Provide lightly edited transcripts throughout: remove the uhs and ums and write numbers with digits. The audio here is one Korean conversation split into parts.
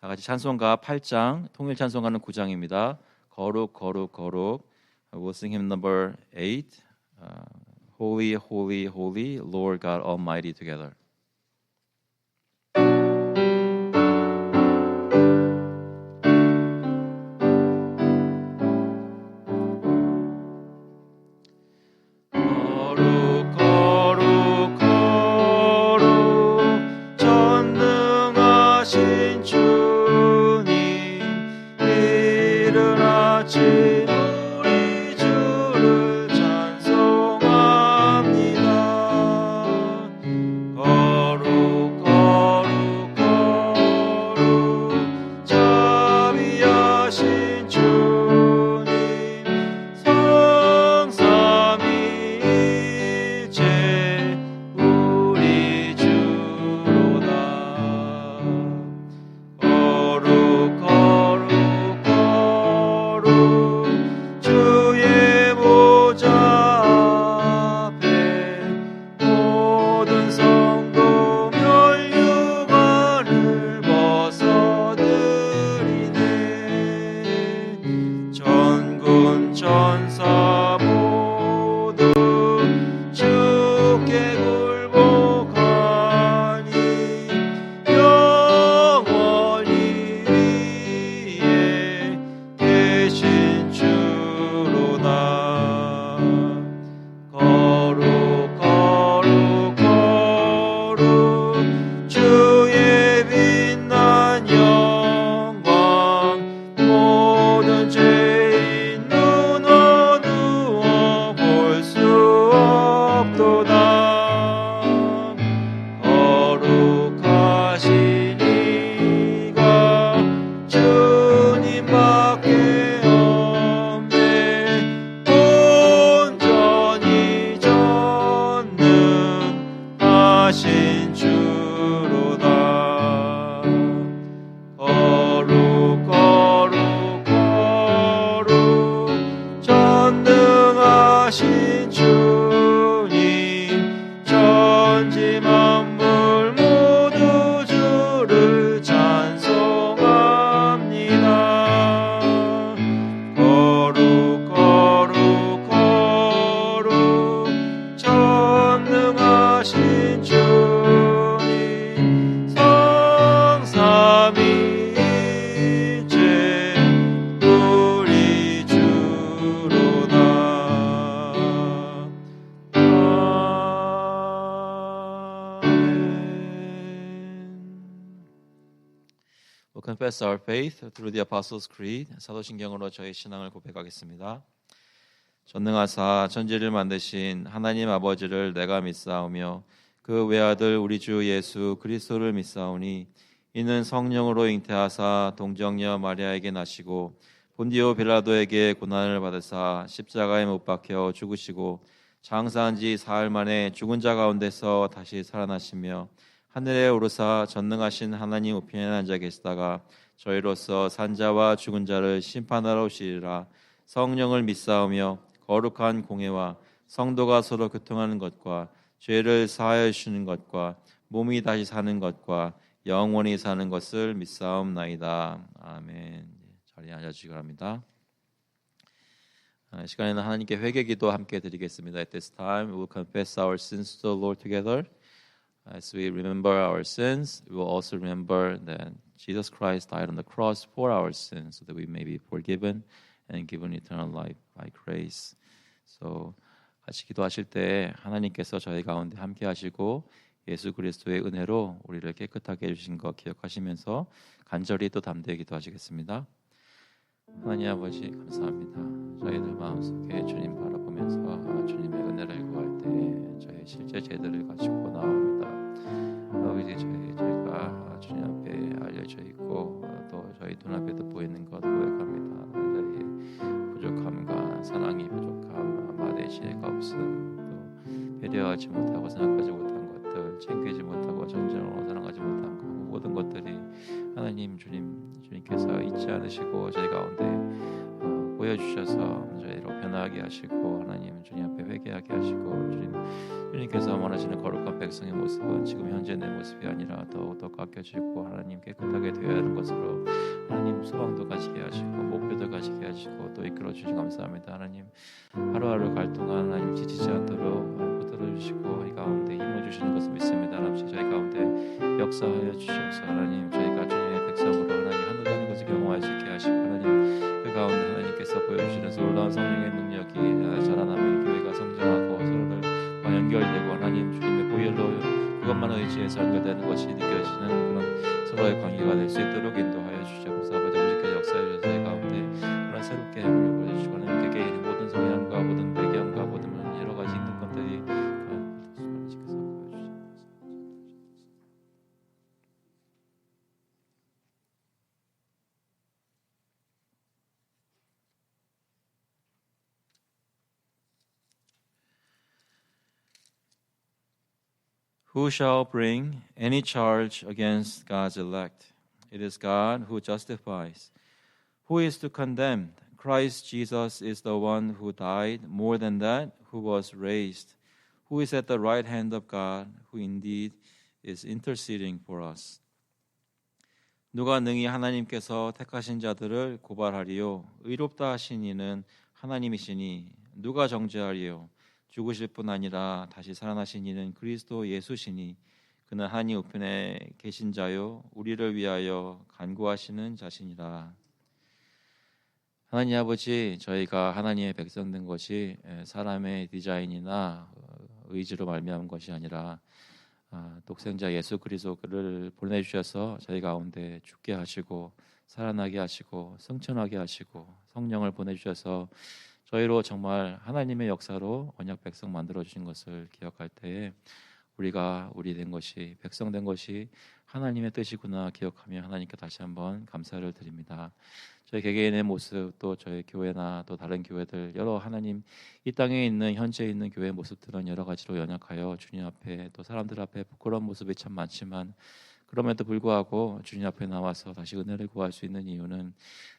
다 같이 찬송가 8장, 통일 찬송가는 9장입니다. 거룩 거룩 거룩. We'll sing hymn number 8. Holy holy holy Lord God Almighty together. We'll confess our faith through the Apostles' Creed. 사도신경으로 저희 신앙을 고백하겠습니다. 전능하사 천지를 만드신 하나님 아버지를 내가 믿사오며 그 외아들 우리 주 예수 그리스도를 믿사오니 이는 성령으로 잉태하사 동정녀 마리아에게 나시고 본디오 빌라도에게 고난을 받으사 십자가에 못 박혀 죽으시고 장사한 지 사흘 만에 죽은 자 가운데서 다시 살아나시며 하늘에 오르사 전능하신 하나님 우편에 앉아 계시다가 저희로서 산자와 죽은 자를 심판하러 오시리라. 성령을 믿사오며 거룩한 공회와 성도가 서로 교통하는 것과 죄를 사하여 주시는 것과 몸이 다시 사는 것과 영원히 사는 것을 믿사옵나이다. 아멘. 자리에 앉아주시기 바랍니다. 시간에는 하나님께 회개기도 함께 드리겠습니다. At this time, we will confess our sins to the Lord together. As we remember our sins, we will also remember that Jesus Christ died on the cross for our sins, so that we may be forgiven and given eternal life by grace. So, 같이 기도하실 때 하나님께서 저희 가운데 함께 하시고 예수 그리스도의 은혜로 우리를 깨끗하게 해주신 것 기억하시면서 간절히 또 담대히 기도하시겠습니다. 하나님 아버지 감사합니다. 저희들 마음속에 주님 바라보면서 주님의 은혜를 구할 때 저희 실제 죄들을 가지고 나옵니다. 아버지 저희가 주님 앞에 알려져 있고 또 저희 눈앞에도 보이는 것 고백합니다. 저희의 부족함과 사랑이 부족함, 마음의 지혜가 없음, 또 배려하지 못하고 생각하지 못한 것들, 챙기지 못하고 정정으로 사랑하지 못한 것, 모든 것들이 하나님 주님께서 잊지 않으시고 저희 가운데 보여주셔서 저희로 변화하게 하시고 하나님 주님 앞에 회개하게 하시고 주님께서 원하시는 거룩한 백성의 모습은 지금 현재 내 모습이 아니라 더욱더 깎여지고 하나님 깨끗하게 되어야 하는 것으로 하나님 소망도 가지게 하시고 목표도 가지게 하시고 또 이끌어 주시니 감사합니다. 하나님 하루하루 갈 동안 하나님 지치지 않도록 붙들어 주시고 이 가운데 힘을 주시는 것을 믿습니다. 하나님 저희 가운데 역사하여 주시옵소서. 하나님 저희가 주님의 백성으로 하나님 하늘하는 것을 경험할 수 있게 하시고 하나님 그 가운데 하나님께서 보여주시는 놀라운 성령의 능력이 자라나며 교회가 성장하고 서로를 연결되고 하나님 주님의 보혈로 그것만 의지해서 연결되는 것이 느껴지는 그런 서로의 관계가 될 수 있도록 인도하여 주시옵소서. 아버지 오직까지 역사해 주셔서 저희 가운데 그런 새롭게 함을 보여주시고 하나님 개개인의 모든 성향과 모든 배경과 모든 여러 가지 있는 것들이 Who shall bring any charge against God's elect? It is God who justifies. Who is to condemn? Christ Jesus is the one who died, more than that, who was raised, who is at the right hand of God, who indeed is interceding for us. 누가 능히 하나님께서 택하신 자들을 고발하리요? 의롭다 하신 이는 하나님이시니 누가 정죄하리요? 죽으실 뿐 아니라 다시 살아나신 이는 그리스도 예수시니 그는 하나님 우편에 계신 자요 우리를 위하여 간구하시는 자시니라. 하나님 아버지 저희가 하나님의 백성 된 것이 사람의 디자인이나 의지로 말미암은 것이 아니라 독생자 예수 그리스도를 보내주셔서 저희 가운데 죽게 하시고 살아나게 하시고 성천하게 하시고 성령을 보내주셔서 저희로 정말 하나님의 역사로 언약 백성 만들어 주신 것을 기억할 때에 우리가 우리 된 것이 백성 된 것이 하나님의 뜻이구나 기억하며 하나님께 다시 한번 감사를 드립니다. 저희 개개인의 모습 또 저희 교회나 또 다른 교회들 여러 하나님 이 땅에 있는 현재 있는 교회 모습들은 여러 가지로 연약하여 주님 앞에 또 사람들 앞에 부끄러운 모습이 참 많지만 그럼에도 불구하고 주님 앞에 나와서 다시 은혜를 구할 수 있는 이유는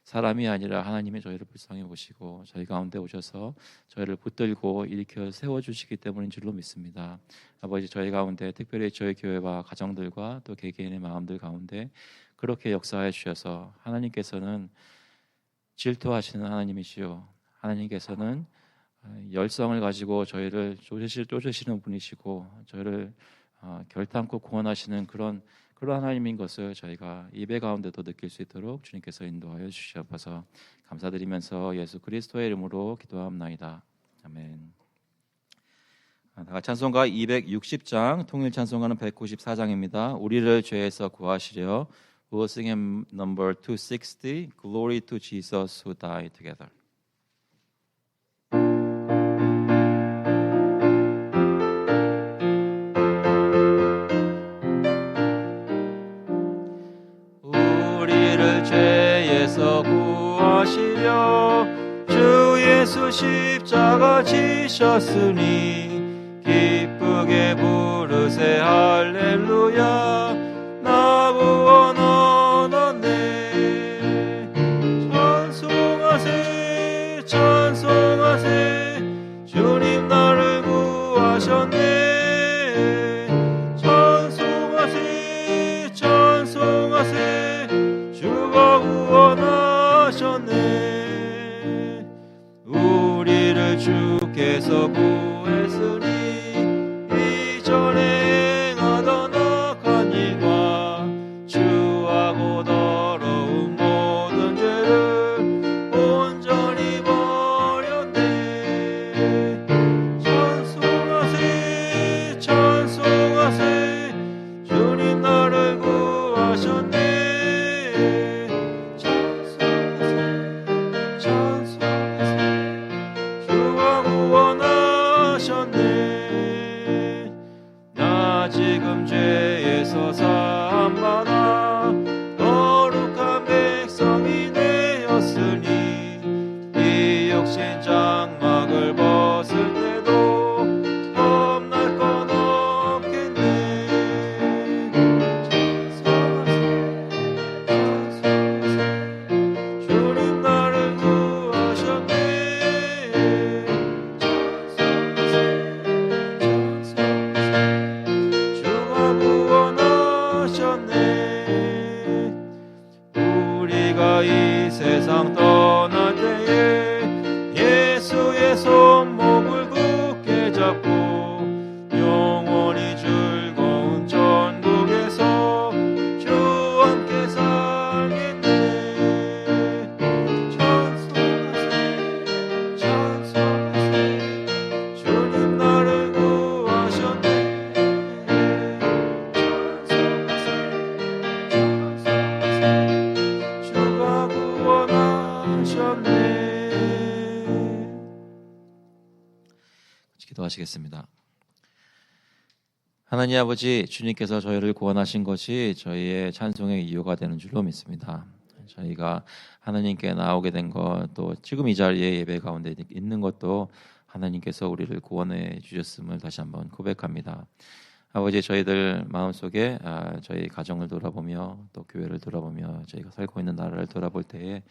사람이 아니라 하나님이 저희를 불쌍히 보시고 저희 가운데 오셔서 저희를 붙들고 일으켜 세워주시기 때문인 줄로 믿습니다. 아버지 저희 가운데 특별히 저희 교회와 가정들과 또 개개인의 마음들 가운데 그렇게 역사해 주셔서 하나님께서는 질투하시는 하나님이시요 하나님께서는 열성을 가지고 저희를 쫓으시는 분이시고 저희를 결탄코 구원하시는 그런 하나님인 것을 저희가 예배 가운데도 느낄 수 있도록 주님께서 인도하여 주시옵소서. 감사드리면서 예수 그리스도의 이름으로 기도합나이다. 아멘. 찬송가 260장 통일 찬송가는 194장입니다. 우리를 죄에서 구하시려 We'll sing hymn number 260 Glory to Jesus who died together. 죄에서 구하시려 주 예수 십자가 지셨으니 기쁘게 부르세 할렐루야 나 구원 얻었네 찬송하세 찬송하세 주님 나를 구하셨네 찬송하세 찬송하세 주가 구원하셨네 우리를 주께서 구했으니 이전에 행한 우리가 이 세상 떠날 때에 예수의 손목을 굳게 잡고 영원히 즐거운 천국에서 주와 함께 살겠네. 찬송하세 찬송하세 주님 나를 구하셨네. 찬송하세 주가 구원하셨네. 기도하시겠습니다. 하나님 아버지, 주님께서 저희를 구원하신 것이 저희의 찬송의 이유가 되는 줄로 믿습니다. 저희가 하나님께 나오게 된 것, 또 지금 이 자리에 예배 가운데 있는 것도 하나님께서 우리를 구원해 주셨음을 다시 한번 고백합니다. 아버지, 저희들 마음속에 저희 가정을 돌아보며 또 교회를 돌아보며 저희가 살고 있는 나라를 돌아볼 때에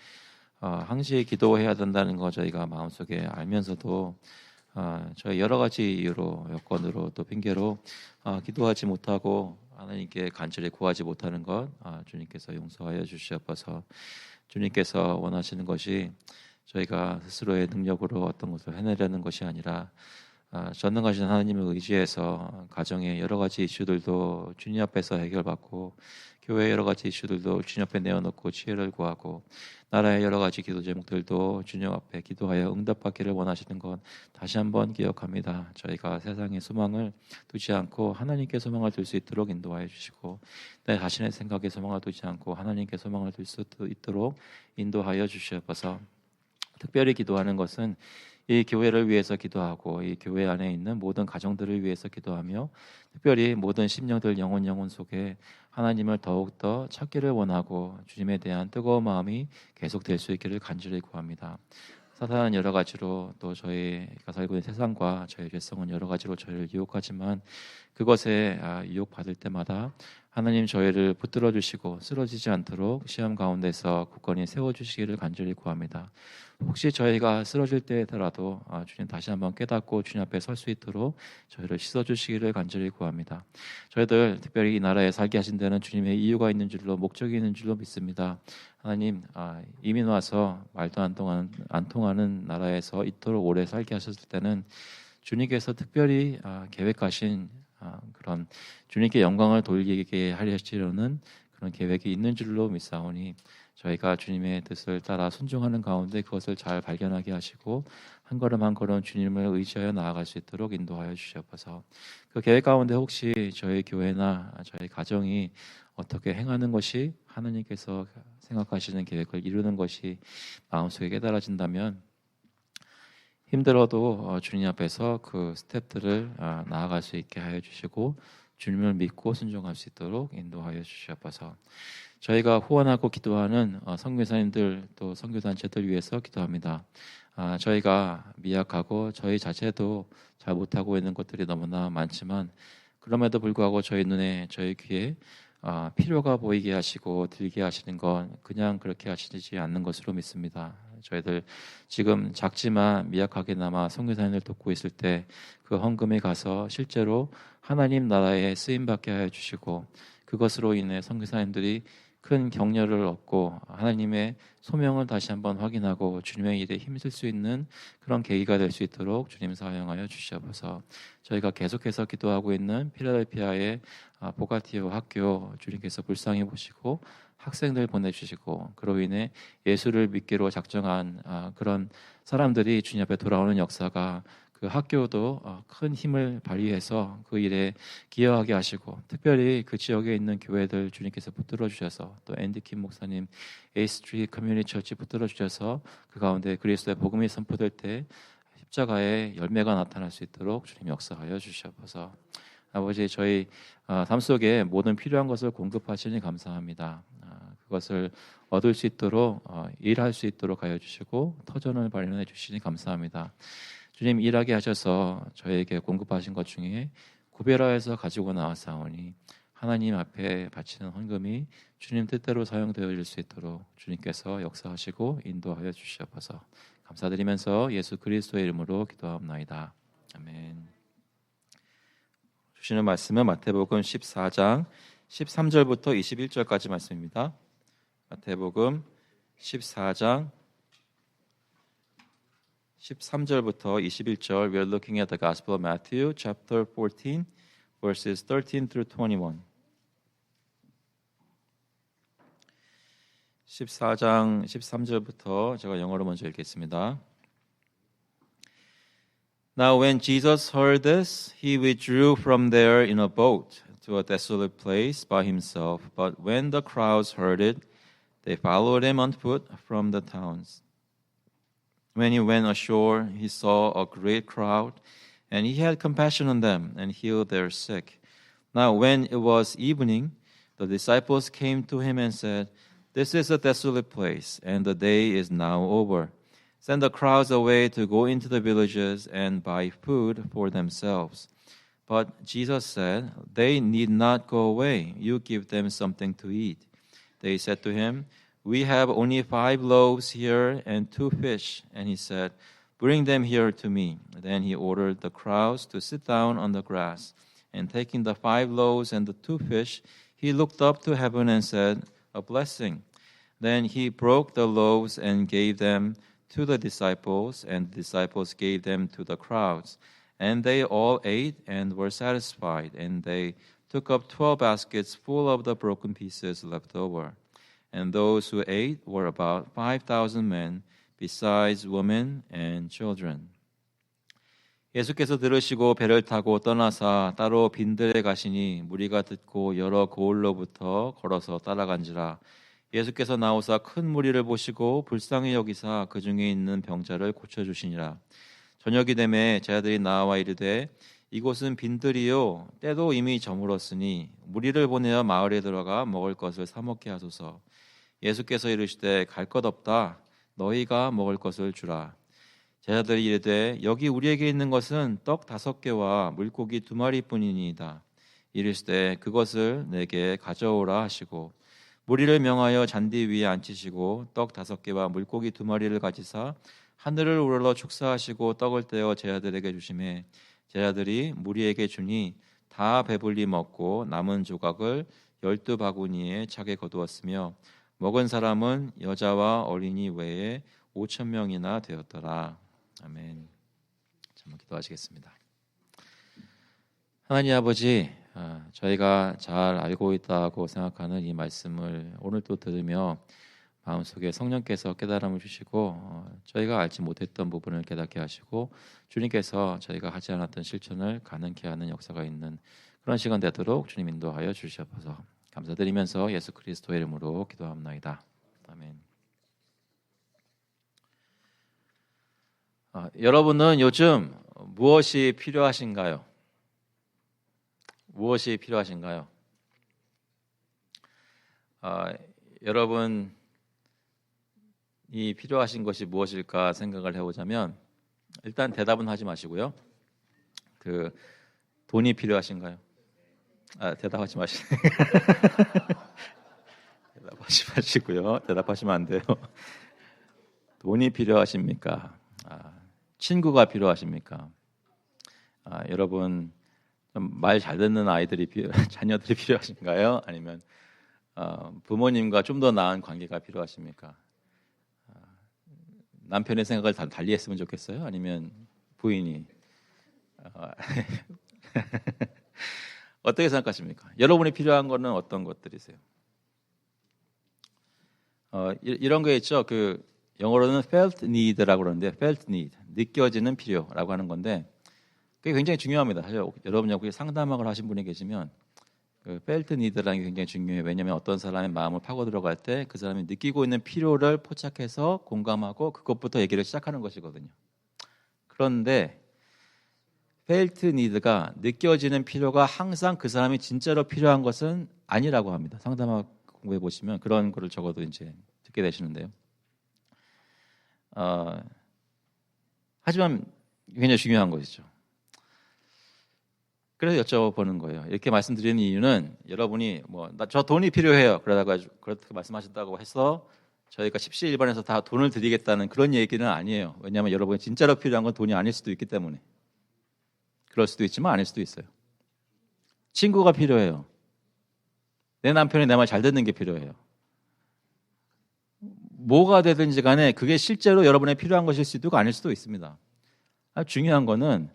항시 기도해야 된다는 거 저희가 마음속에 알면서도 저희 여러 가지 이유로, 여건으로 또 핑계로 기도하지 못하고 하나님께 간절히 구하지 못하는 것 주님께서 용서하여 주시옵소서. 주님께서 원하시는 것이 저희가 스스로의 능력으로 어떤 것을 해내려는 것이 아니라 전능하신 하나님을 의지해서 가정의 여러 가지 이슈들도 주님 앞에서 해결받고 교회의 여러 가지 이슈들도 주님 앞에 내어놓고 지혜를 구하고 나라의 여러 가지 기도 제목들도 주님 앞에 기도하여 응답받기를 원하시는 것 다시 한번 기억합니다. 저희가 세상의 소망을 두지 않고 하나님께 소망을 둘 수 있도록 인도하여 주시고 내 자신의 생각에 소망을 두지 않고 하나님께 소망을 둘 수 있도록 인도하여 주시옵소서. 특별히 기도하는 것은 이 교회를 위해서 기도하고 이 교회 안에 있는 모든 가정들을 위해서 기도하며 특별히 모든 심령들 영혼 속에 하나님을 더욱더 찾기를 원하고 주님에 대한 뜨거운 마음이 계속될 수 있기를 간절히 구합니다. 사탄은 여러 가지로 또 저희가 살고 있는 세상과 저희의 죄성은 여러 가지로 저희를 유혹하지만 그것에 유혹받을 때마다 하나님 저희를 붙들어 주시고 쓰러지지 않도록 시험 가운데서 굳건히 세워주시기를 간절히 구합니다. 혹시 저희가 쓰러질 때더라도 주님 다시 한번 깨닫고 주님 앞에 설 수 있도록 저희를 씻어주시기를 간절히 구합니다. 저희들 특별히 이 나라에 살게 하신 데는 주님의 이유가 있는 줄로 목적이 있는 줄로 믿습니다. 하나님 이민 와서 말도 안 통하는 나라에서 이토록 오래 살게 하셨을 때는 주님께서 특별히 계획하신 그런 주님께 영광을 돌리게 하시려는 그런 계획이 있는 줄로 믿사오니 저희가 주님의 뜻을 따라 순종하는 가운데 그것을 잘 발견하게 하시고 한 걸음 한 걸음 주님을 의지하여 나아갈 수 있도록 인도하여 주시옵소서. 그 계획 가운데 혹시 저희 교회나 저희 가정이 어떻게 행하는 것이 하나님께서 생각하시는 계획을 이루는 것이 마음속에 깨달아진다면 힘들어도 주님 앞에서 그 스텝들을 나아갈 수 있게 하여 주시고 주님을 믿고 순종할 수 있도록 인도하여 주시옵소서. 저희가 후원하고 기도하는 선교사님들 또 선교단체들 위해서 기도합니다. 저희가 미약하고 저희 자체도 잘 못하고 있는 것들이 너무나 많지만 그럼에도 불구하고 저희 눈에 저희 귀에 필요가 보이게 하시고 들게 하시는 건 그냥 그렇게 하시지 않는 것으로 믿습니다. 저희들 지금 작지만 미약하게나마 선교사님을 돕고 있을 때 그 헌금에 가서 실제로 하나님 나라에 쓰임받게 하여 주시고 그것으로 인해 선교사님들이 큰 격려를 얻고 하나님의 소명을 다시 한번 확인하고 주님의 일에 힘쓸 수 있는 그런 계기가 될 수 있도록 주님 사용하여 주시옵소서. 저희가 계속해서 기도하고 있는 필라델피아의 보가티오 학교 주님께서 불쌍히 보시고 학생들 보내주시고 그로 인해 예수를 믿기로 작정한 그런 사람들이 주님 앞에 돌아오는 역사가 그 학교도 큰 힘을 발휘해서 그 일에 기여하게 하시고 특별히 그 지역에 있는 교회들 주님께서 붙들어 주셔서 또 앤디킴 목사님 에이스트리 커뮤니티 처치 붙들어 주셔서 그 가운데 그리스도의 복음이 선포될 때 십자가의 열매가 나타날 수 있도록 주님 역사하여 주시옵소서. 아버지 저희 삶 속에 모든 필요한 것을 공급하시니 감사합니다. 그것을 얻을 수 있도록 일할 수 있도록 하여 주시고 터전을 마련해 주시니 감사합니다. 주님 일하게 하셔서 저에게 공급하신 것 중에 구별하여서 가지고 나왔사오니 하나님 앞에 바치는 헌금이 주님 뜻대로 사용되어질 수 있도록 주님께서 역사하시고 인도하여 주시옵소서. 감사드리면서 예수 그리스도의 이름으로 기도하옵나이다. 아멘. 주시는 말씀은 마태복음 14장 13절부터 21절까지 말씀입니다. 마태복음 14장 13절부터 21절. We are looking at the Gospel of Matthew, chapter 14, verses 13 through 21. 14장 13절부터 제가 영어로 먼저 읽겠습니다. Now when Jesus heard this, he withdrew from there in a boat to a desolate place by himself. But when the crowds heard it, they followed him on foot from the towns. When he went ashore, he saw a great crowd, and he had compassion on them and healed their sick. Now when it was evening, the disciples came to him and said, This is a desolate place, and the day is now over. Send the crowds away to go into the villages and buy food for themselves. But Jesus said, They need not go away. You give them something to eat. They said to him, We have only 5 loaves here and 2 fish. And he said, Bring them here to me. Then he ordered the crowds to sit down on the grass. And taking the 5 loaves and the 2 fish, he looked up to heaven and said, A blessing. Then he broke the loaves and gave them to the disciples, and the disciples gave them to the crowds. And they all ate and were satisfied. And they took up 12 baskets full of the broken pieces left over. And those who ate were about 5,000 men, besides women and children. 예수께서 들으시고 배를 타고 떠나사 따로 빈들에 가시니 무리가 듣고 여러 고을로부터 걸어서 따라간지라. 예수께서 나오사 큰 무리를 보시고 불쌍히 여기사 그 중에 있는 병자를 고쳐주시니라. 저녁이 되매 제자들이 나와 이르되 이곳은 빈들이요 때도 이미 저물었으니 무리를 보내어 마을에 들어가 먹을 것을 사 먹게 하소서. 예수께서 이르시되 갈 것 없다. 너희가 먹을 것을 주라. 제자들이 이르되 여기 우리에게 있는 것은 떡 5개와 물고기 2마리뿐이니이다. 이르시되 그것을 내게 가져오라 하시고 무리를 명하여 잔디 위에 앉히시고 떡 5개와 물고기 2마리를 가지사 하늘을 우러러 축사하시고 떡을 떼어 제자들에게 주시매 제자들이 무리에게 주니 다 배불리 먹고 남은 조각을 12바구니에 차게 거두었으며 먹은 사람은 여자와 어린이 외에 5,000명이나 되었더라. 아멘. 한번 기도하시겠습니다. 하나님 아버지, 저희가 잘 알고 있다고 생각하는 이 말씀을 오늘 또 들으며 마음속에 성령께서 깨달음을 주시고 저희가 알지 못했던 부분을 깨닫게 하시고 주님께서 저희가 하지 않았던 실천을 가능케 하는 역사가 있는 그런 시간 되도록 주님 인도하여 주시옵소서. 감사드리면서 예수 그리스도의 이름으로 기도합나이다. 아멘. 여러분은 요즘 무엇이 필요하신가요? 무엇이 필요하신가요? 여러분이 필요하신 것이 무엇일까 생각을 해보자면 일단 대답은 하지 마시고요. 돈이 필요하신가요? 대답하지 마시고요. 대답하지 마시고요. 대답하시면 안 돼요. 돈이 필요하십니까? 친구가 필요하십니까? 여러분 말 잘 듣는 자녀들이 필요하신가요? 아니면 부모님과 좀 더 나은 관계가 필요하십니까? 남편의 생각을 달리 했으면 좋겠어요? 아니면 부인이? 어떻게 생각하십니까? 여러분이 필요한 거는 어떤 것들이세요? 이런 게 있죠. 영어로는 felt need라고 그러는데 felt need, 느껴지는 필요라고 하는 건데 그게 굉장히 중요합니다. 사실 여러분하고 상담학을 하신 분이 계시면 felt need라는 게 굉장히 중요해요. 왜냐하면 어떤 사람의 마음을 파고 들어갈 때 그 사람이 느끼고 있는 필요를 포착해서 공감하고 그것부터 얘기를 시작하는 것이거든요. 그런데 felt need가 느껴지는 필요가 항상 그 사람이 진짜로 필요한 것은 아니라고 합니다. 상담학 공부해 보시면 그런 거를 적어도 이제 듣게 되시는데요. 하지만 굉장히 중요한 것이죠. 그래서 여쭤보는 거예요. 이렇게 말씀드리는 이유는 여러분이 저 돈이 필요해요. 그러다가 그렇게 말씀하셨다고 해서 저희가 십시일반에서 다 돈을 드리겠다는 그런 얘기는 아니에요. 왜냐하면 여러분이 진짜로 필요한 건 돈이 아닐 수도 있기 때문에. 그럴 수도 있지만 아닐 수도 있어요. 친구가 필요해요. 내 남편이 내 말 잘 듣는 게 필요해요. 뭐가 되든지 간에 그게 실제로 여러분의 필요한 것일 수도 있고 아닐 수도 있습니다. 중요한 거는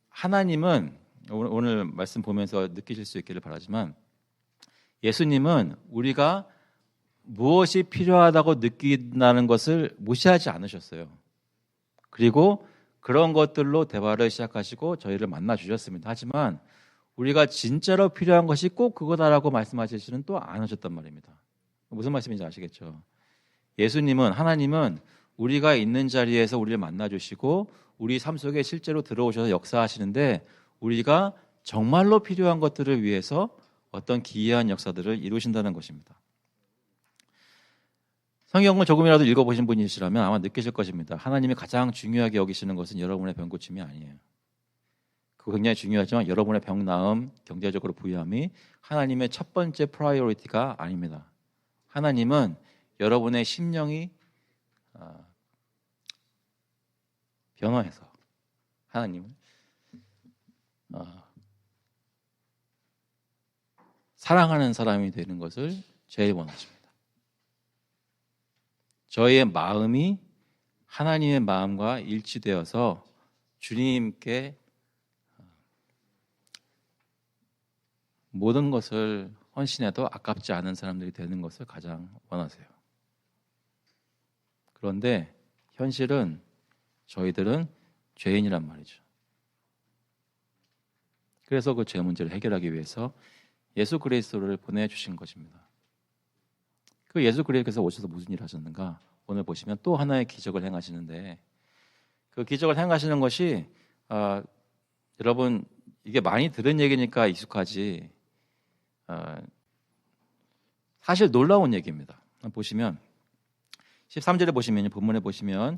하나님은 오늘 말씀 보면서 느끼실 수 있기를 바라지만 예수님은 우리가 무엇이 필요하다고 느낀다는 것을 무시하지 않으셨어요. 그리고 그런 것들로 대화를 시작하시고 저희를 만나 주셨습니다. 하지만 우리가 진짜로 필요한 것이 꼭 그거다라고 말씀하시지는 또 않으셨단 말입니다. 무슨 말씀인지 아시겠죠? 예수님은, 하나님은 우리가 있는 자리에서 우리를 만나 주시고 우리 삶 속에 실제로 들어오셔서 역사하시는데 우리가 정말로 필요한 것들을 위해서 어떤 기이한 역사들을 이루신다는 것입니다. 성경을 조금이라도 읽어보신 분이시라면 아마 느끼실 것입니다. 하나님이 가장 중요하게 여기시는 것은 여러분의 병고침이 아니에요. 그거 굉장히 중요하지만 여러분의 병 나음, 경제적으로 부유함이 하나님의 첫 번째 프라이어리티가 아닙니다. 하나님은 여러분의 심령이 변화해서 하나님은 사랑하는 사람이 되는 것을 제일 원하십니다. 저희의 마음이 하나님의 마음과 일치되어서 주님께 모든 것을 헌신해도 아깝지 않은 사람들이 되는 것을 가장 원하세요. 그런데 현실은 저희들은 죄인이란 말이죠. 그래서 그 죄 문제를 해결하기 위해서 예수 그리스도를 보내주신 것입니다. 그 예수 그리스도께서 오셔서 무슨 일을 하셨는가? 오늘 보시면 또 하나의 기적을 행하시는데 그 기적을 행하시는 것이 여러분 이게 많이 들은 얘기니까 익숙하지 사실 놀라운 얘기입니다. 보시면 13절에 보시면 본문에 보시면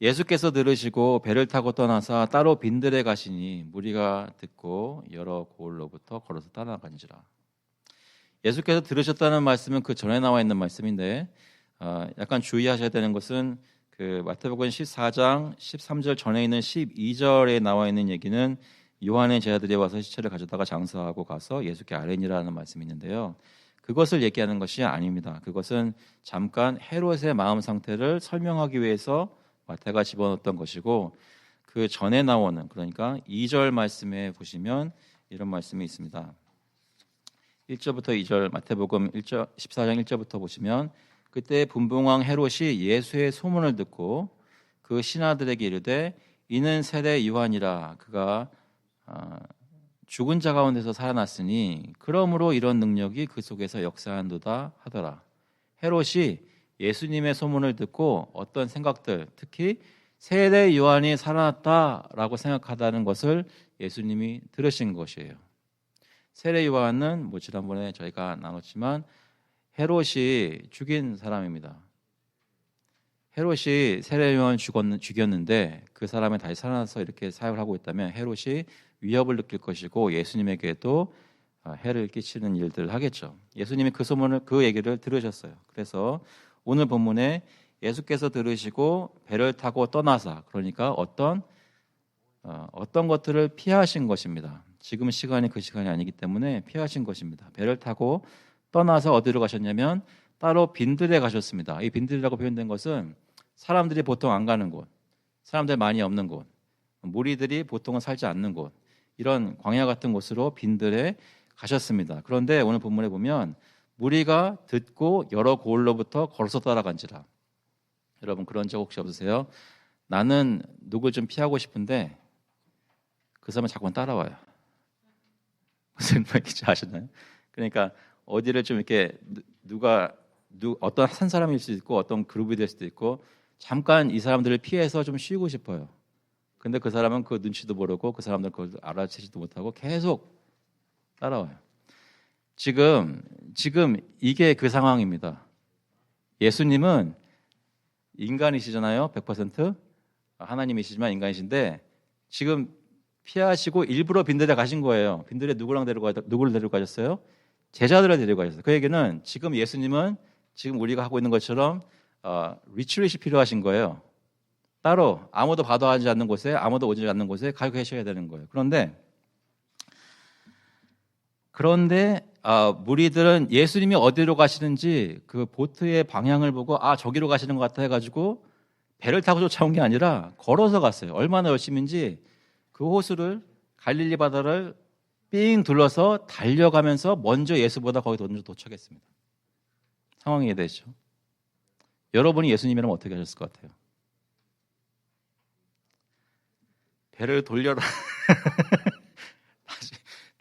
예수께서 들으시고 배를 타고 떠나사 따로 빈들에 가시니 무리가 듣고 여러 고을로부터 걸어서 따라간지라. 예수께서 들으셨다는 말씀은 그 전에 나와 있는 말씀인데 약간 주의하셔야 되는 것은 그 마태복음 14장 13절 전에 있는 12절에 나와 있는 얘기는 요한의 제자들이 와서 시체를 가져다가 장사하고 가서 예수께 아뢰니라는 말씀이 있는데요. 그것을 얘기하는 것이 아닙니다. 그것은 잠깐 헤롯의 마음 상태를 설명하기 위해서 마태가 집어넣었던 것이고 그 전에 나오는 그러니까 2절 말씀에 보시면 이런 말씀이 있습니다. 1절부터 2절 마태복음 14장 1절부터 보시면 그때 분봉왕 헤롯이 예수의 소문을 듣고 그 신하들에게 이르되 이는 세례 요한이라 그가 죽은 자 가운데서 살아났으니 그러므로 이런 능력이 그 속에서 역사한도다 하더라. 헤롯이 예수님의 소문을 듣고 어떤 생각들 특히 세례 요한이 살아났다라고 생각하다는 것을 예수님이 들으신 것이에요. 세례 요한은 지난번에 저희가 나눴지만 헤롯이 죽인 사람입니다. 헤롯이 세례 요한을 죽였는데 그 사람이 다시 살아나서 이렇게 사역을 하고 있다면 헤롯이 위협을 느낄 것이고 예수님에게도 해를 끼치는 일들을 하겠죠. 예수님이 그 소문을 그 얘기를 들으셨어요. 그래서 오늘 본문에 예수께서 들으시고 배를 타고 떠나사 그러니까 어떤 것들을 피하신 것입니다. 지금 시간이 그 시간이 아니기 때문에 피하신 것입니다. 배를 타고 떠나서 어디로 가셨냐면 따로 빈들에 가셨습니다. 이 빈들이라고 표현된 것은 사람들이 보통 안 가는 곳, 사람들 많이 없는 곳, 무리들이 보통은 살지 않는 곳 이런 광야 같은 곳으로 빈들에 가셨습니다. 그런데 오늘 본문에 보면 무리가 듣고 여러 고을로부터 걸어서 따라간지라. 여러분 그런 적 혹시 없으세요? 나는 누굴 좀 피하고 싶은데 그 사람은 자꾸 따라와요. 무슨 말인지 아시나요? 그러니까 어디를 좀 이렇게 어떤 한 사람일 수도 있고 어떤 그룹이 될 수도 있고 잠깐 이 사람들을 피해서 좀 쉬고 싶어요. 근데 그 사람은 그 눈치도 모르고 그 사람들 그걸 알아채지도 못하고 계속 따라와요. 지금 이게 그 상황입니다. 예수님은 인간이시잖아요. 100% 하나님이시지만 인간이신데 지금 피하시고 일부러 빈들에 가신 거예요. 빈들에 누구를 데리고 가셨어요? 제자들을 데리고 가셨어요. 그 얘기는 지금 예수님은 지금 우리가 하고 있는 것처럼 리트릿이 필요하신 거예요. 따로 아무도 바도하지 않는 곳에 아무도 오지 않는 곳에 가 계셔야 되는 거예요. 그런데 무리들은 예수님이 어디로 가시는지 그 보트의 방향을 보고 저기로 가시는 것 같아 해가지고 배를 타고 쫓아온 게 아니라 걸어서 갔어요. 얼마나 열심인지 그 호수를 갈릴리 바다를 삥 둘러서 달려가면서 먼저 예수보다 거기 먼저 도착했습니다. 상황이 이해되죠? 여러분이 예수님이라면 어떻게 하셨을 것 같아요? 배를 돌려라.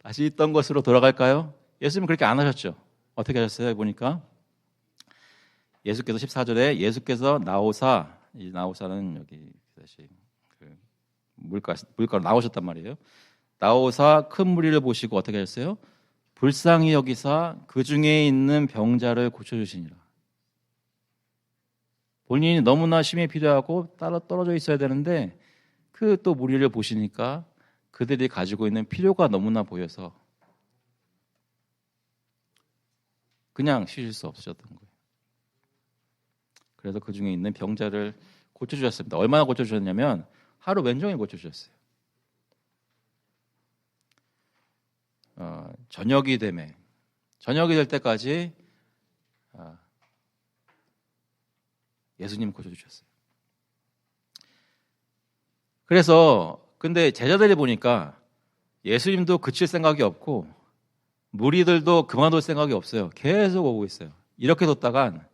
다시 있던 곳으로 돌아갈까요? 예수님은 그렇게 안 하셨죠. 어떻게 하셨어요? 보니까 예수께서 14절에 예수께서 나오사, 이 나오사는 여기 다시 물가로 나오셨단 말이에요. 나오사 큰 무리를 보시고 어떻게 하셨어요? 불쌍히 여기사 그 중에 있는 병자를 고쳐주시니라. 본인이 너무나 심히 필요하고 따로 떨어져 있어야 되는데 그 또 무리를 보시니까 그들이 가지고 있는 필요가 너무나 보여서 그냥 쉬실 수 없으셨던 거예요. 그래서 그 중에 있는 병자를 고쳐주셨습니다. 얼마나 고쳐주셨냐면 하루 왼종일 고쳐주셨어요. 저녁이 될 때까지 예수님 고쳐주셨어요. 그래서 근데 제자들이 보니까 예수님도 그칠 생각이 없고 무리들도 그만둘 생각이 없어요. 계속 오고 있어요. 이렇게 뒀다간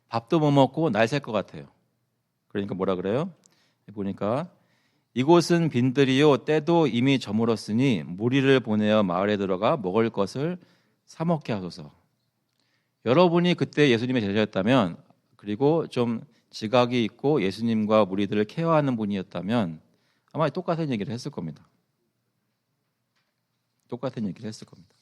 밥도 못 먹고 날 샐 것 같아요. 그러니까 뭐라 그래요? 보니까 이곳은 빈들이요 때도 이미 저물었으니 무리를 보내어 마을에 들어가 먹을 것을 사 먹게 하소서. 여러분이 그때 예수님의 제자였다면 그리고 좀 지각이 있고 예수님과 무리들을 케어하는 분이었다면 아마 똑같은 얘기를 했을 겁니다. 똑같은 얘기를 했을 겁니다.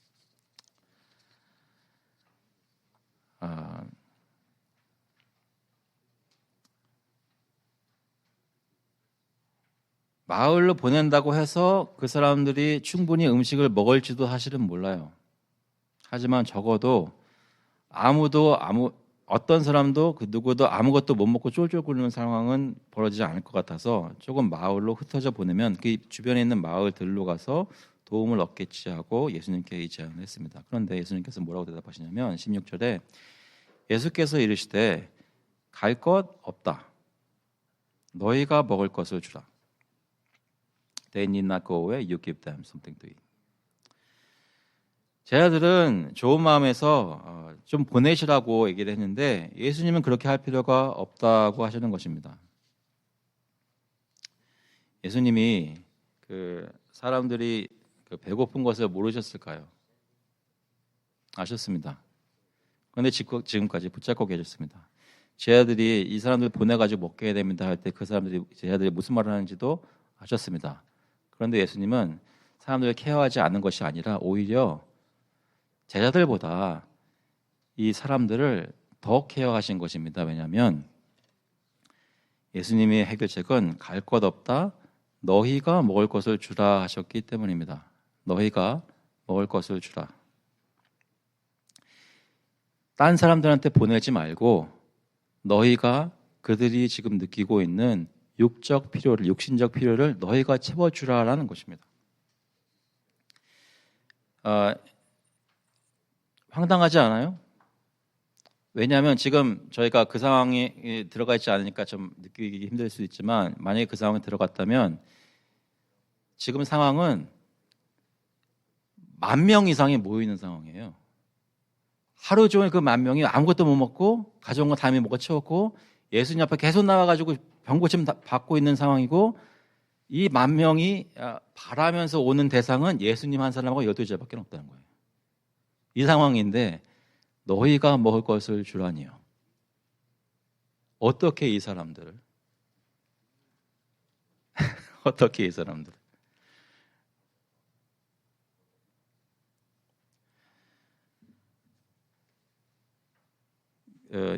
마을로 보낸다고 해서 그 사람들이 충분히 음식을 먹을지도 사실은 몰라요. 하지만 적어도 어떤 사람도 그 누구도 아무것도 못 먹고 쫄쫄 굶는 상황은 벌어지지 않을 것 같아서 조금 마을로 흩어져 보내면 그 주변에 있는 마을들로 가서 도움을 얻겠지 하고 예수님께 이 제안을 했습니다. 그런데 예수님께서 뭐라고 대답하시냐면 16절에 예수께서 이르시되 갈 것 없다. 너희가 먹을 것을 주라. They need not go away. You give them something to eat. 제자들은 좋은 마음에서 좀 보내시라고 얘기를 했는데 예수님은 그렇게 할 필요가 없다고 하시는 것입니다. 예수님이 그 사람들이 그 배고픈 것을 모르셨을까요? 아셨습니다. 그런데 지금까지 붙잡고 계셨습니다. 제자들이 이 사람들 보내가지고 먹게 해야 됩니다 할 때 그 제자들이 무슨 말을 하는지도 아셨습니다. 그런데 예수님은 사람들을 케어하지 않는 것이 아니라 오히려 제자들보다 이 사람들을 더 케어하신 것입니다. 왜냐하면 예수님의 해결책은 갈 것 없다. 너희가 먹을 것을 주라 하셨기 때문입니다. 너희가 먹을 것을 주라. 딴 사람들한테 보내지 말고 너희가 그들이 지금 느끼고 있는 육신적 필요를 너희가 채워주라라는 것입니다. 황당하지 않아요? 왜냐하면 지금 저희가 그 상황에 들어가 있지 않으니까 좀 느끼기 힘들 수 있지만 만약에 그 상황에 들어갔다면 지금 상황은 10,000명 이상이 모이는 상황이에요. 하루 종일 그 10,000명이 아무것도 못 먹고 가져온 거 다 이미 먹어 채웠고 예수님 앞에 계속 나와가지고 병고침 받고 있는 상황이고 이 10,000명이 바라면서 오는 대상은 예수님 한 사람하고 12제자밖에 없다는 거예요. 이 상황인데 너희가 먹을 것을 주라니요. 어떻게 이 사람들을 어떻게 이 사람들을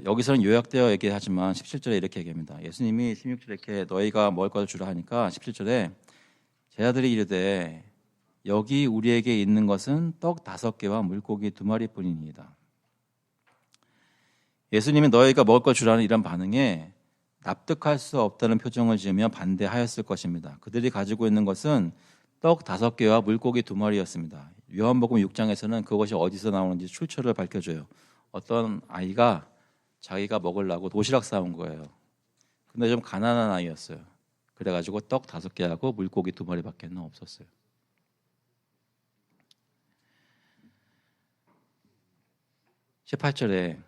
여기서는 요약되어 얘기하지만 17절에 이렇게 얘기합니다. 예수님이 16절에 이렇게 너희가 먹을 것을 주라 하니까 17절에 제자들이 이르되 여기 우리에게 있는 것은 떡 5개와 물고기 2마리뿐이니이다. 예수님이 너희가 먹을 것 주라는 이런 반응에 납득할 수 없다는 표정을 지으며 반대하였을 것입니다. 그들이 가지고 있는 것은 떡 5개와 물고기 2마리였습니다. 요한복음 6장에서는 그것이 어디서 나오는지 출처를 밝혀줘요. 어떤 아이가 자기가 먹으려고 도시락 싸온 거예요. 근데 좀 가난한 아이였어요. 그래가지고 떡 5개하고 물고기 2마리밖에 없었어요. 18절에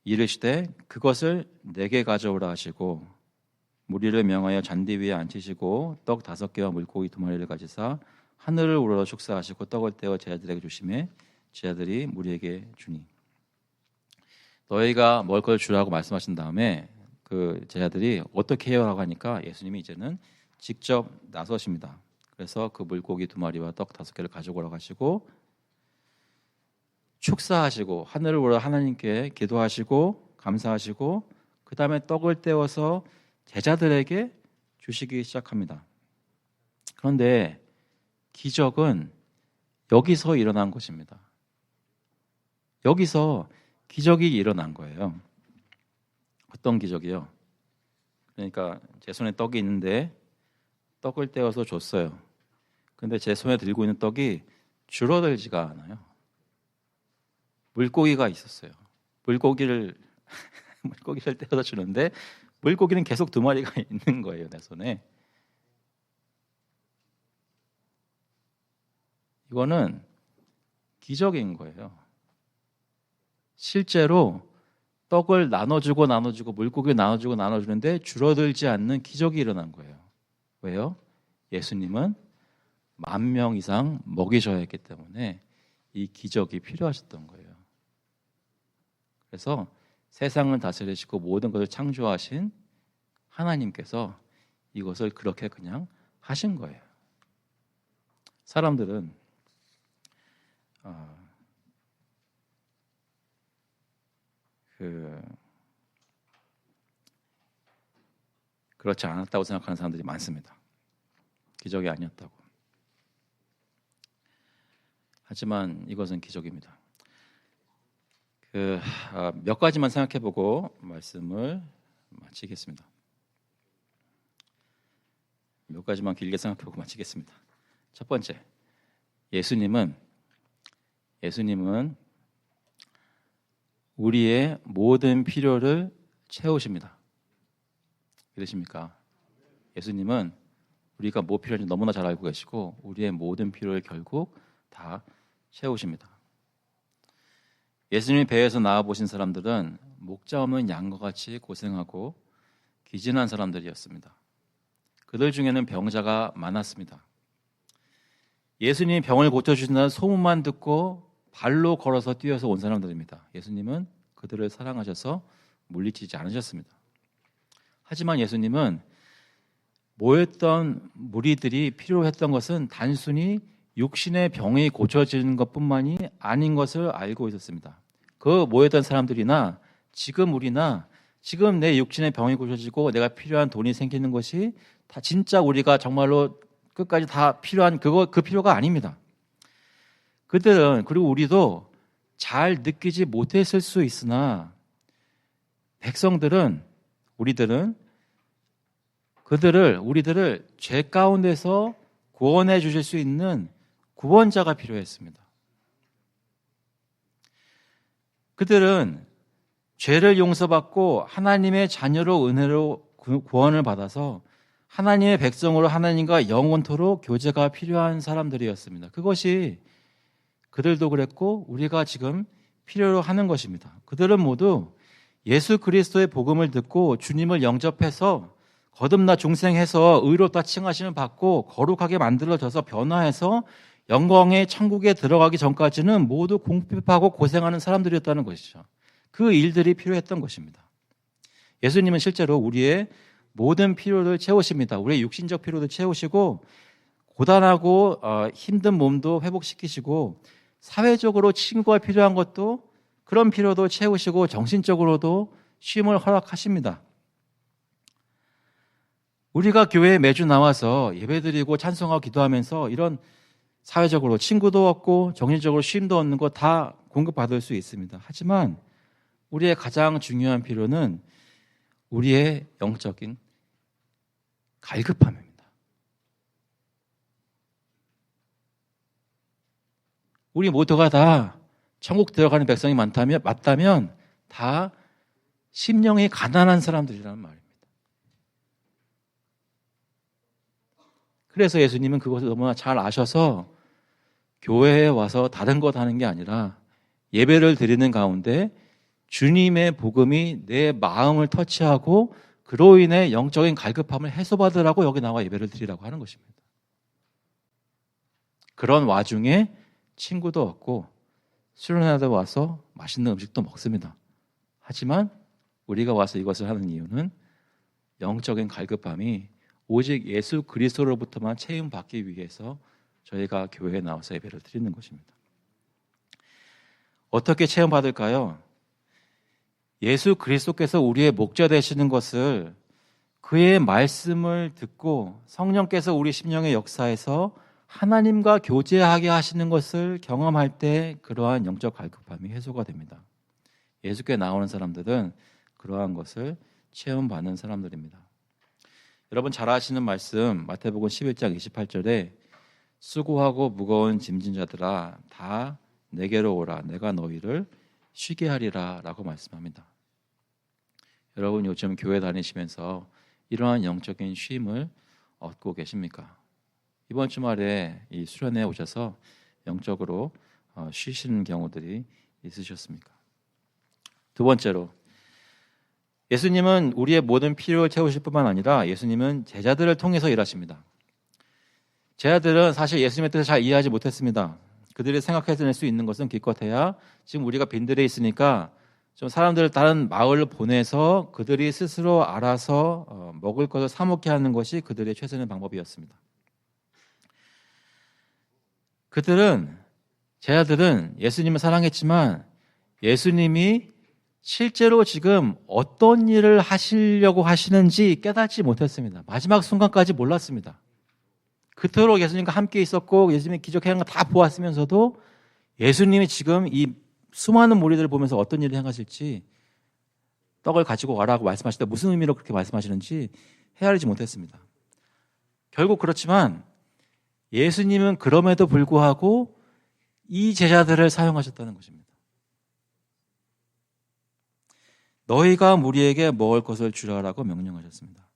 이르시되 그것을 내게 가져오라 하시고 무리를 명하여 잔디 위에 앉히시고 떡 5개와 물고기 2마리를 가지사 하늘을 우러러 축사하시고 떡을 떼어 제자들에게 주시매 제자들이 무리에게 주니. 너희가 먹을 걸 주라고 말씀하신 다음에 그 제자들이 어떻게 해요? 라고 하니까 예수님이 이제는 직접 나서십니다. 그래서 그 물고기 2마리와 떡 5개를 가져오라고 하시고 축사하시고 하늘을 우러러 하나님께 기도하시고 감사하시고 그 다음에 떡을 떼어서 제자들에게 주시기 시작합니다. 그런데 기적은 여기서 일어난 것입니다. 여기서 기적이 일어난 거예요. 어떤 기적이요? 그러니까 제 손에 떡이 있는데 떡을 떼어서 줬어요. 근데 제 손에 들고 있는 떡이 줄어들지가 않아요. 물고기가 있었어요. 물고기를 떼어서 주는데 물고기는 계속 2마리가 있는 거예요, 내 손에. 이거는 기적인 거예요. 실제로 떡을 나눠주고 물고기를 나눠주는데 줄어들지 않는 기적이 일어난 거예요. 왜요? 예수님은 10,000명 이상 먹이셔야 했기 때문에 이 기적이 필요하셨던 거예요. 그래서 세상을 다스리시고 모든 것을 창조하신 하나님께서 이것을 그렇게 그냥 하신 거예요. 사람들은 그렇지 않았다고 생각하는 사람들이 많습니다. 기적이 아니었다고. 하지만 이것은 기적입니다. 몇 가지만 생각해보고 말씀을 마치겠습니다. 몇 가지만 길게 생각해보고 마치겠습니다. 첫 번째, 예수님은 우리의 모든 필요를 채우십니다. 믿으십니까? 예수님은 우리가 뭐 필요한지 너무나 잘 알고 계시고 우리의 모든 필요를 결국 다 채우십니다. 예수님이 배에서 나와보신 사람들은 목자 없는 양과 같이 고생하고 기진한 사람들이었습니다. 그들 중에는 병자가 많았습니다. 예수님이 병을 고쳐주신다는 소문만 듣고 발로 걸어서 뛰어서 온 사람들입니다. 예수님은 그들을 사랑하셔서 물리치지 않으셨습니다. 하지만 예수님은 모였던 무리들이 필요했던 것은 단순히 육신의 병이 고쳐지는 것뿐만이 아닌 것을 알고 있었습니다. 그 모였던 사람들이나 지금 우리나 지금 내 육신의 병이 고쳐지고 내가 필요한 돈이 생기는 것이 다 진짜 우리가 정말로 끝까지 다 필요한 그 필요가 아닙니다. 그들은 그리고 우리도 잘 느끼지 못했을 수 있으나 백성들은 우리들을 죄 가운데서 구원해 주실 수 있는 구원자가 필요했습니다. 그들은 죄를 용서받고 하나님의 자녀로 은혜로 구원을 받아서 하나님의 백성으로 하나님과 영원토록 교제가 필요한 사람들이었습니다. 그것이 그들도 그랬고 우리가 지금 필요로 하는 것입니다. 그들은 모두 예수 그리스도의 복음을 듣고 주님을 영접해서 거듭나 중생해서 의롭다 칭하심을 받고 거룩하게 만들어져서 변화해서 영광의 천국에 들어가기 전까지는 모두 궁핍하고 고생하는 사람들이었다는 것이죠. 그 일들이 필요했던 것입니다. 예수님은 실제로 우리의 모든 필요를 채우십니다. 우리의 육신적 필요도 채우시고 고단하고 힘든 몸도 회복시키시고 사회적으로 친구가 필요한 것도 그런 필요도 채우시고 정신적으로도 쉼을 허락하십니다. 우리가 교회에 매주 나와서 예배드리고 찬송하고 기도하면서 이런 사회적으로 친구도 얻고 정신적으로 쉼도 얻는 거 다 공급받을 수 있습니다. 하지만 우리의 가장 중요한 필요는 우리의 영적인 갈급함입니다. 우리 모두가 다 천국 들어가는 백성이 맞다면 다 심령이 가난한 사람들이라는 말입니다. 그래서 예수님은 그것을 너무나 잘 아셔서 교회에 와서 다른 것 하는 게 아니라 예배를 드리는 가운데 주님의 복음이 내 마음을 터치하고 그로 인해 영적인 갈급함을 해소받으라고 여기 나와 예배를 드리라고 하는 것입니다. 그런 와중에 친구도 얻고 수련회도 와서 맛있는 음식도 먹습니다. 하지만 우리가 와서 이것을 하는 이유는 영적인 갈급함이 오직 예수 그리스도로부터만 체험받기 위해서 저희가 교회에 나와서 예배를 드리는 것입니다. 어떻게 체험받을까요? 예수 그리스도께서 우리의 목자 되시는 것을 그의 말씀을 듣고 성령께서 우리 심령의 역사에서 하나님과 교제하게 하시는 것을 경험할 때 그러한 영적 갈급함이 해소가 됩니다. 예수께 나오는 사람들은 그러한 것을 체험받는 사람들입니다. 여러분 잘 아시는 말씀 마태복음 11장 28절에 수고하고 무거운 짐진 자들아 다 내게로 오라 내가 너희를 쉬게 하리라 라고 말씀합니다. 여러분 요즘 교회 다니시면서 이러한 영적인 쉼을 얻고 계십니까? 이번 주말에 이 수련회에 오셔서 영적으로 쉬시는 경우들이 있으셨습니까? 두 번째로 예수님은 우리의 모든 필요를 채우실 뿐만 아니라 예수님은 제자들을 통해서 일하십니다. 제자들은 사실 예수님의 뜻을 잘 이해하지 못했습니다. 그들이 생각해낼 수 있는 것은 기껏해야 지금 우리가 빈들에 있으니까 좀 사람들을 다른 마을을 보내서 그들이 스스로 알아서 먹을 것을 사 먹게 하는 것이 그들의 최선의 방법이었습니다. 제자들은 예수님을 사랑했지만 예수님이 실제로 지금 어떤 일을 하시려고 하시는지 깨닫지 못했습니다. 마지막 순간까지 몰랐습니다. 그토록 예수님과 함께 있었고 예수님이 기적 행한 거 다 보았으면서도 예수님이 지금 이 수많은 무리들을 보면서 어떤 일을 행하실지 떡을 가지고 와라고 말씀하실 때 무슨 의미로 그렇게 말씀하시는지 헤아리지 못했습니다. 결국 그렇지만 예수님은 그럼에도 불구하고 이 제자들을 사용하셨다는 것입니다. 너희가 무리에게 먹을 것을 주라라고 명령하셨습니다.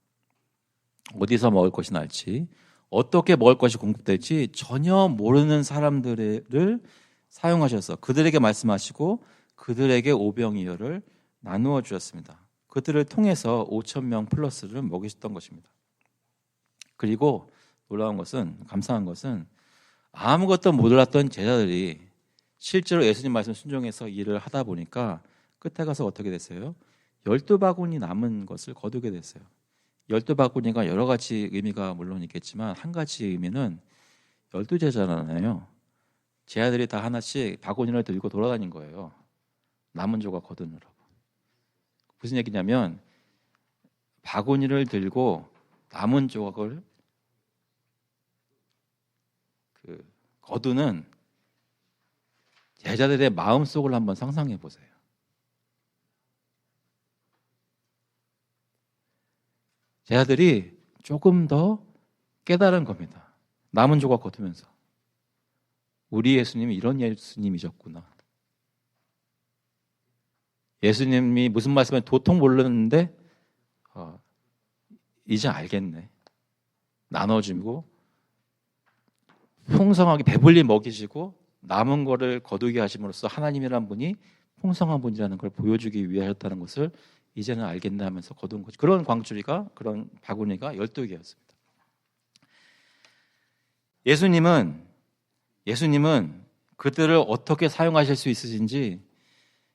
어디서 먹을 것이 날지 어떻게 먹을 것이 공급될지 전혀 모르는 사람들을 사용하셔서 그들에게 말씀하시고 그들에게 오병이어를 나누어 주셨습니다. 그들을 통해서 5,000명 플러스를 먹이셨던 것입니다. 그리고 놀라운 것은 감사한 것은 아무것도 몰랐던 제자들이 실제로 예수님 말씀 순종해서 일을 하다 보니까 끝에 가서 어떻게 됐어요? 12바구니 남은 것을 거두게 됐어요. 12바구니가 여러 가지 의미가 물론 있겠지만 한 가지 의미는 12제자잖아요. 제자들이 다 하나씩 바구니를 들고 돌아다닌 거예요. 남은 조각 거두느라고. 무슨 얘기냐면 바구니를 들고 남은 조각을 거두는 제자들의 마음속을 한번 상상해 보세요. 제자들이 조금 더 깨달은 겁니다. 남은 조각 거두면서 우리 예수님이 이런 예수님이셨구나. 예수님이 무슨 말씀을 도통 모르는데 이제 알겠네. 나눠주고 풍성하게 배불리 먹이시고 남은 거를 거두게 하심으로써 하나님이란 분이 풍성한 분이라는 걸 보여주기 위해 하셨다는 것을 이제는 알겠네 하면서 거둔 거죠. 그런 광주리가 그런 바구니가 12개였습니다. 예수님은 그들을 어떻게 사용하실 수 있으신지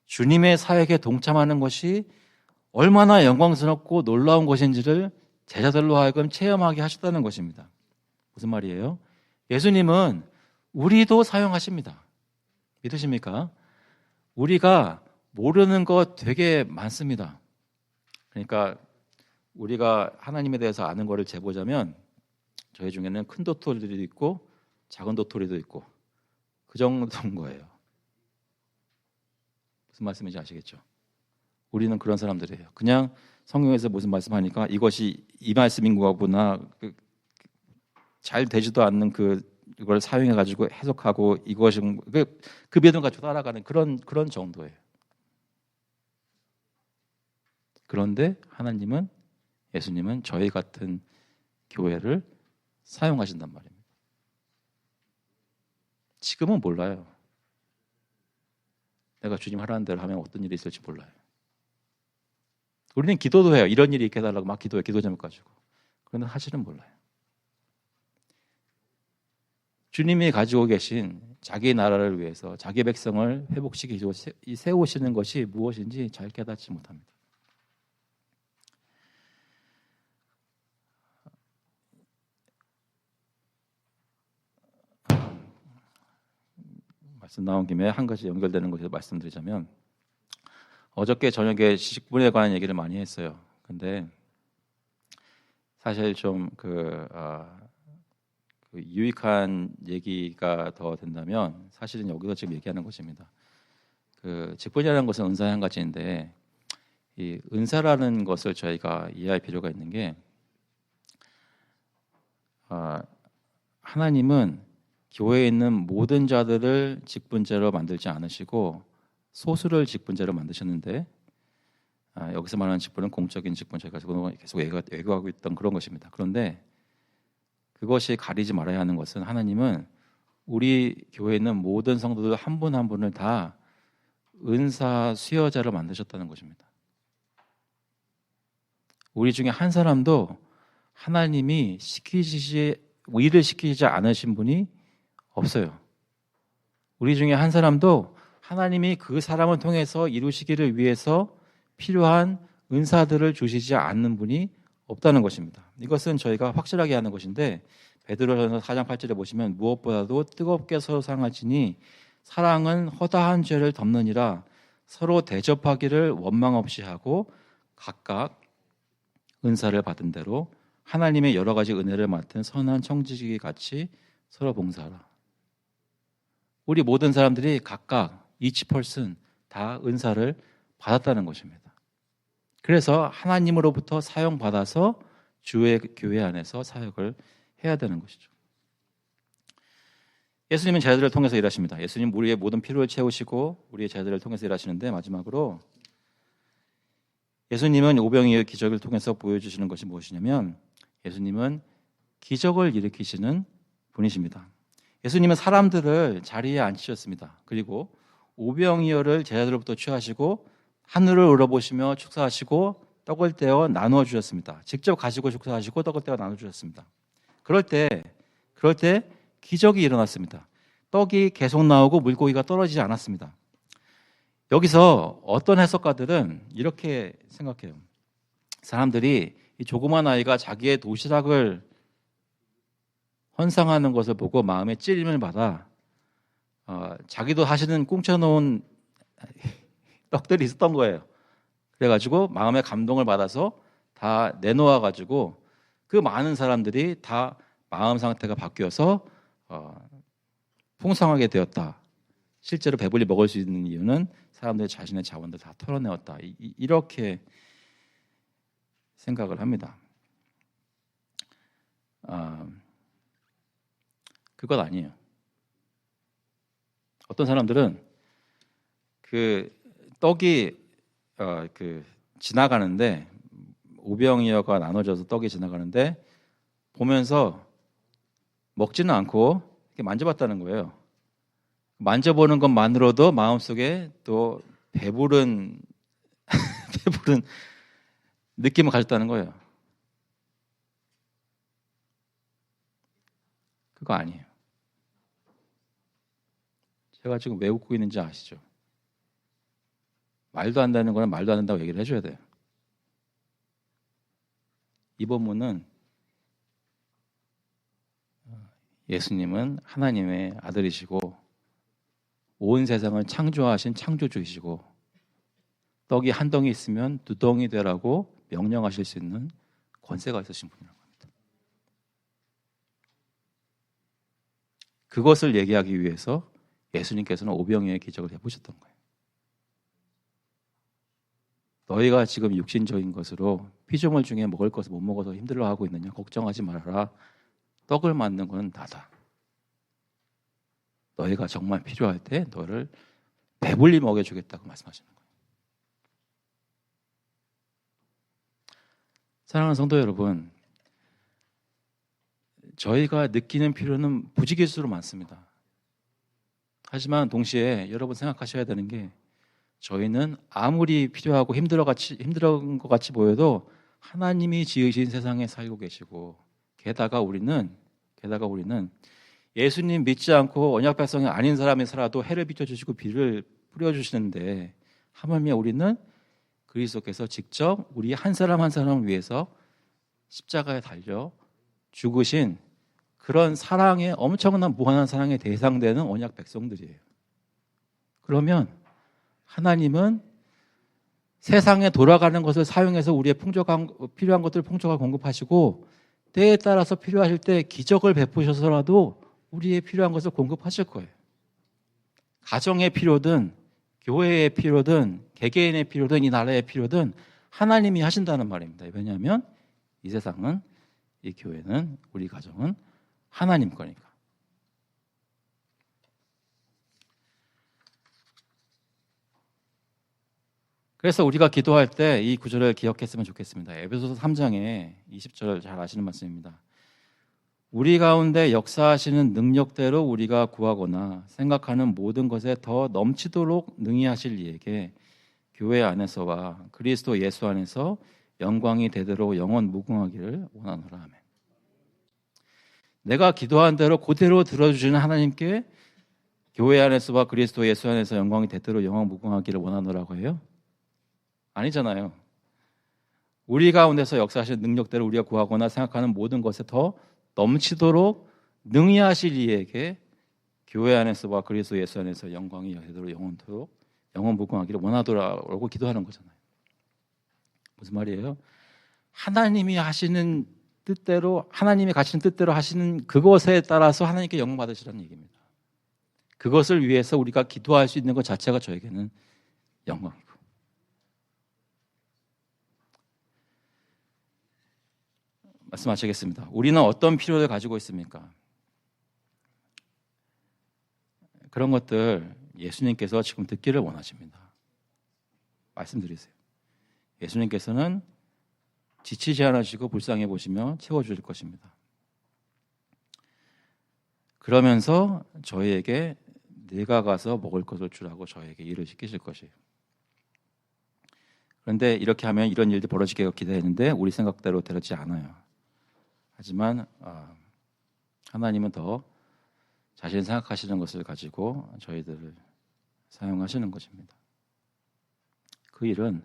주님의 사역에 동참하는 것이 얼마나 영광스럽고 놀라운 것인지를 제자들로 하여금 체험하게 하셨다는 것입니다. 무슨 말이에요? 예수님은 우리도 사용하십니다. 믿으십니까? 우리가 모르는 것 되게 많습니다. 그러니까 우리가 하나님에 대해서 아는 것을 재보자면 저희 중에는 큰 도토리도 있고 작은 도토리도 있고 그 정도인 거예요. 무슨 말씀인지 아시겠죠? 우리는 그런 사람들이에요. 그냥 성경에서 무슨 말씀하니까 이것이 이 말씀인 거구나. 잘 되지도 않는 그 이걸 사용해 가지고 해석하고 이것이 그 믿음 가지고 따라가는 그런 정도예요. 그런데 하나님은 예수님은 저희 같은 교회를 사용하신단 말입니다. 지금은 몰라요. 내가 주님 하라는 대로 하면 어떤 일이 있을지 몰라요. 우리는 기도도 해요. 이런 일이 있게 해달라고 막 기도해요. 기도 제목 가지고. 그런데 사실은 몰라요. 주님이 가지고 계신 자기 나라를 위해서 자기 백성을 회복시키고 세우시는 것이 무엇인지 잘 깨닫지 못합니다. 말씀 나온 김에 한 가지 연결되는 것에서 말씀드리자면 어저께 저녁에 직분에 관한 얘기를 많이 했어요. 근데 사실 좀 유익한 얘기가 더 된다면 사실은 여기서 지금 얘기하는 것입니다. 그 직분이라는 것은 은사의 한 가지인데 이 은사라는 것을 저희가 이해할 필요가 있는 게 하나님은 교회에 있는 모든 자들을 직분자로 만들지 않으시고 소수를 직분자로 만드셨는데 여기서 말하는 직분은 공적인 직분 저희가 계속 얘기하고 있던 그런 것입니다. 그런데 그것이 가리지 말아야 하는 것은 하나님은 우리 교회에 있는 모든 성도들 한 분 한 분을 다 은사 수여자로 만드셨다는 것입니다. 우리 중에 한 사람도 하나님이 일을 시키지 않으신 분이 없어요. 우리 중에 한 사람도 하나님이 그 사람을 통해서 이루시기를 위해서 필요한 은사들을 주시지 않는 분이 없다는 것입니다. 이것은 저희가 확실하게 하는 것인데 베드로전서 4장 8절에 보시면 무엇보다도 뜨겁게 서로 사랑하시니 사랑은 허다한 죄를 덮느니라 서로 대접하기를 원망 없이 하고 각각 은사를 받은 대로 하나님의 여러 가지 은혜를 맡은 선한 청지기 같이 서로 봉사하라. 우리 모든 사람들이 각각 each person 다 은사를 받았다는 것입니다. 그래서 하나님으로부터 사용받아서 주의 교회 안에서 사역을 해야 되는 것이죠. 예수님은 제자들을 통해서 일하십니다. 예수님 우리의 모든 필요를 채우시고 우리의 제자들을 통해서 일하시는데 마지막으로 예수님은 오병이어의 기적을 통해서 보여주시는 것이 무엇이냐면 예수님은 기적을 일으키시는 분이십니다. 예수님은 사람들을 자리에 앉히셨습니다. 그리고 오병이어를 제자들로부터 취하시고 하늘을 우러보시며 축사하시고 떡을 떼어 나누어 주셨습니다. 직접 가지고 축사하시고 떡을 떼어 나누어 주셨습니다. 그럴 때 기적이 일어났습니다. 떡이 계속 나오고 물고기가 떨어지지 않았습니다. 여기서 어떤 해석가들은 이렇게 생각해요. 사람들이 이 조그만 아이가 자기의 도시락을 헌상하는 것을 보고 마음에 찔림을 받아 자기도 사실은 꽁쳐놓은 떡들이 있었던 거예요. 그래가지고 마음에 감동을 받아서 다 내놓아가지고 그 많은 사람들이 다 마음 상태가 바뀌어서 풍성하게 되었다. 실제로 배불리 먹을 수 있는 이유는 사람들이 자신의 자원들 다 털어내었다. 이렇게 생각을 합니다. 그것 아니에요. 어떤 사람들은 그 떡이 지나가는데 오병이어가 나눠져서 떡이 지나가는데 보면서 먹지는 않고 이렇게 만져봤다는 거예요. 만져보는 것만으로도 마음속에 또 배부른 느낌을 가졌다는 거예요. 그거 아니에요. 제가 지금 왜 웃고 있는지 아시죠? 말도 안 되는 거는 말도 안 된다고 얘기를 해줘야 돼요. 이 본문은 예수님은 하나님의 아들이시고 온 세상을 창조하신 창조주이시고 떡이 한 덩이 있으면 두 덩이 되라고 명령하실 수 있는 권세가 있으신 분이라고 합니다. 그것을 얘기하기 위해서 예수님께서는 오병이어의 기적을 해보셨던 거예요. 너희가 지금 육신적인 것으로 피조물 중에 먹을 것을 못 먹어서 힘들어하고 있느냐? 걱정하지 말아라. 떡을 만든 것은 나다. 너희가 정말 필요할 때 너를 배불리 먹여주겠다고 말씀하시는 거예요. 사랑하는 성도 여러분, 저희가 느끼는 필요는 부지기수로 많습니다. 하지만 동시에 여러분 생각하셔야 되는 게 저희는 아무리 필요하고 힘든 것 같이 보여도 하나님이 지으신 세상에 살고 계시고 게다가 우리는 예수님 믿지 않고 언약 백성이 아닌 사람이 살아도 해를 비춰주시고 비를 뿌려주시는데 하물며 우리는 그리스도께서 직접 우리 한 사람 한 사람을 위해서 십자가에 달려 죽으신 그런 사랑의 엄청난 무한한 사랑의 대상되는 언약 백성들이에요. 그러면 하나님은 세상에 돌아가는 것을 사용해서 우리의 필요한 것들을 풍족하게 공급하시고 때에 따라서 필요하실 때 기적을 베푸셔서라도 우리의 필요한 것을 공급하실 거예요. 가정의 필요든 교회의 필요든 개개인의 필요든 이 나라의 필요든 하나님이 하신다는 말입니다. 왜냐하면 이 세상은, 이 교회는, 우리 가정은 하나님 거니까. 그래서 우리가 기도할 때 이 구절을 기억했으면 좋겠습니다. 에베소서 3장에 20절 잘 아시는 말씀입니다. 우리 가운데 역사하시는 능력대로 우리가 구하거나 생각하는 모든 것에 더 넘치도록 능히 하실 이에게 교회 안에서와 그리스도 예수 안에서 영광이 되도록 영원 무궁하기를 원하노라. 아멘. 내가 기도한 대로 그대로 들어주시는 하나님께 교회 안에서와 그리스도 예수 안에서 영광이 되도록 영원 무궁하기를 원하노라고 해요? 아니잖아요. 우리 가운데서 역사하시는 능력대로 우리가 구하거나 생각하는 모든 것에 더 넘치도록 능히 하실 이에게 교회 안에서와 그리스도 예수 안에서 영광이 되도록 영원 무궁하기를 원하더라고 기도하는 거잖아요. 무슨 말이에요? 하나님이 하시는 뜻대로, 하나님이 가시는 뜻대로 하시는 그것에 따라서 하나님께 영광 받으시라는 얘기입니다. 그것을 위해서 우리가 기도할 수 있는 것 자체가 저에게는 영광이고. 말씀하시겠습니다. 우리는 어떤 필요를 가지고 있습니까? 그런 것들 예수님께서 지금 듣기를 원하십니다. 말씀드리세요. 예수님께서는 지치지 않으시고 불쌍해 보시며 채워주실 것입니다. 그러면서 저희에게 네가 가서 먹을 것을 주라고 저에게 일을 시키실 것이에요. 그런데 이렇게 하면 이런 일들이 벌어지게 기대했는데 우리 생각대로 되지 않아요. 하지만 하나님은 더 자신 생각하시는 것을 가지고 저희들을 사용하시는 것입니다. 그 일은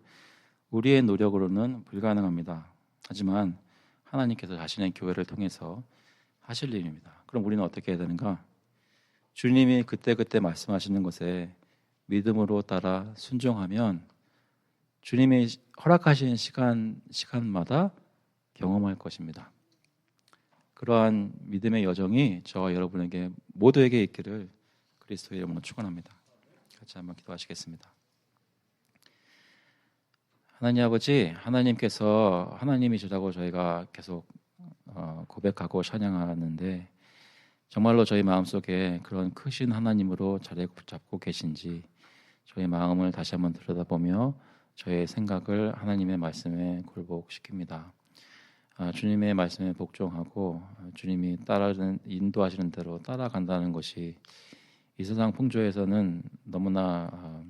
우리의 노력으로는 불가능합니다. 하지만 하나님께서 자신의 교회를 통해서 하실 일입니다. 그럼 우리는 어떻게 해야 되는가? 주님이 그때그때 말씀하시는 것에 믿음으로 따라 순종하면 주님이 허락하신 시간마다 경험할 것입니다. 그러한 믿음의 여정이 저와 여러분에게 모두에게 있기를 그리스도의 이름으로 축원합니다. 같이 한번 기도하시겠습니다. 하나님 아버지, 하나님께서 하나님이시라고 저희가 계속 고백하고 찬양하는데 정말로 저희 마음속에 그런 크신 하나님으로 자리 잡고 계신지 저희 마음을 다시 한번 들여다보며 저의 생각을 하나님의 말씀에 굴복시킵니다. 주님의 말씀에 복종하고 주님이 인도하시는 대로 따라간다는 것이 이 세상 풍조에서는 너무나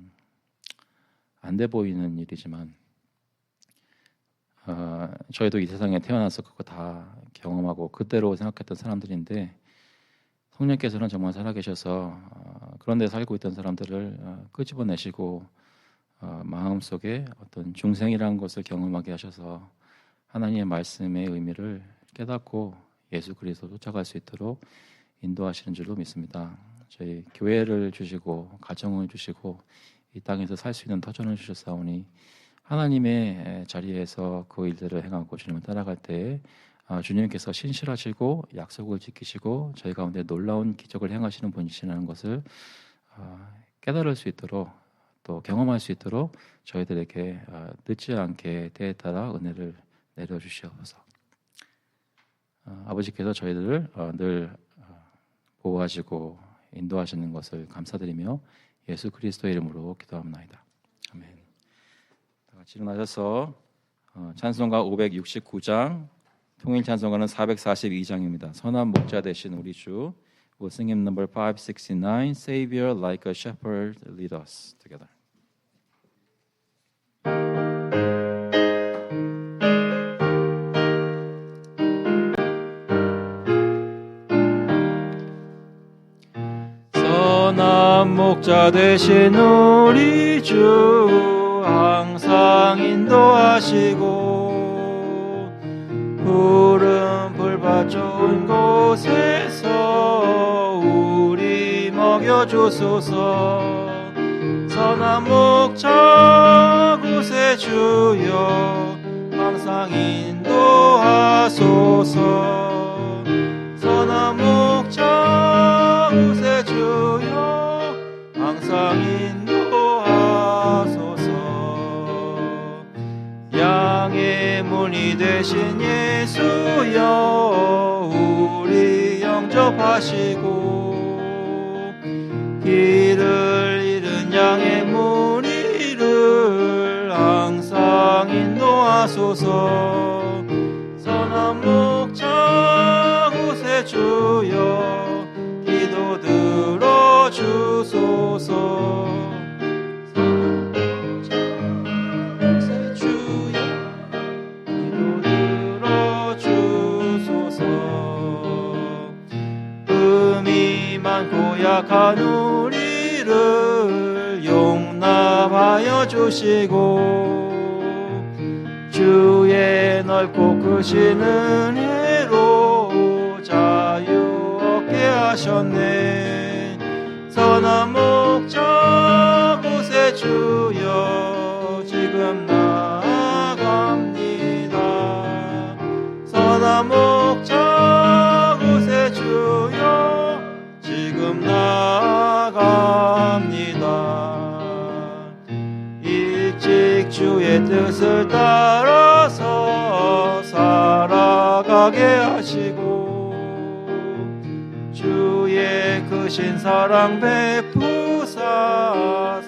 안 돼 보이는 일이지만 저희도 이 세상에 태어나서 그거 다 경험하고 그대로 생각했던 사람들인데 성령께서는 정말 살아계셔서 그런 데 살고 있던 사람들을 끄집어내시고 마음속에 어떤 중생이라는 것을 경험하게 하셔서 하나님의 말씀의 의미를 깨닫고 예수 그리스도 쫓아갈 수 있도록 인도하시는 줄로 믿습니다. 저희 교회를 주시고 가정을 주시고 이 땅에서 살 수 있는 터전을 주셨사오니 하나님의 자리에서 그 일들을 행하고 주님을 따라갈 때 주님께서 신실하시고 약속을 지키시고 저희 가운데 놀라운 기적을 행하시는 분이시라는 것을 깨달을 수 있도록 또 경험할 수 있도록 저희들에게 늦지 않게 때에 따라 은혜를 내려주시옵소서. 아버지께서 저희들을 늘 보호하시고 인도하시는 것을 감사드리며 예수 그리스도의 이름으로 기도합나이다. 아멘. 다 같이 일어나셔서 찬송가 569장, 통일 찬송가는 442장입니다. 선한 목자 되신 우리 주. We'll sing hymn number 569, Savior like a shepherd lead us together. 선한 목자 되신 우리 주 항상 인도하시고 푸른 풀밭 좋은 곳에서 우리 먹여주소서. 선한 목자 곳에 주여 항상 인도하소서. 선한 목자 곳에 주여 항상 인도하소서. 양의 문이 되신 예수여 우리 영접하시고 길을 잃은 양의 무리를 항상 인도하소서. 선한 목자 곳에 주여 기도 들어주소서. 선한 목자 곳에 주여 기도 들어주소서. 흠이 많고 약한 우리를 용납하여 주시고 주의 넓고 크신 은혜로 자유 얻게 하셨네. 선한 목자 곳에 주여 지금 나아갑니다. 선한 목자 곳에 주여 지금 나아갑니다. 일찍 주의 뜻을 따라서 살아가게 하시고 주의 크신 사랑 베푸사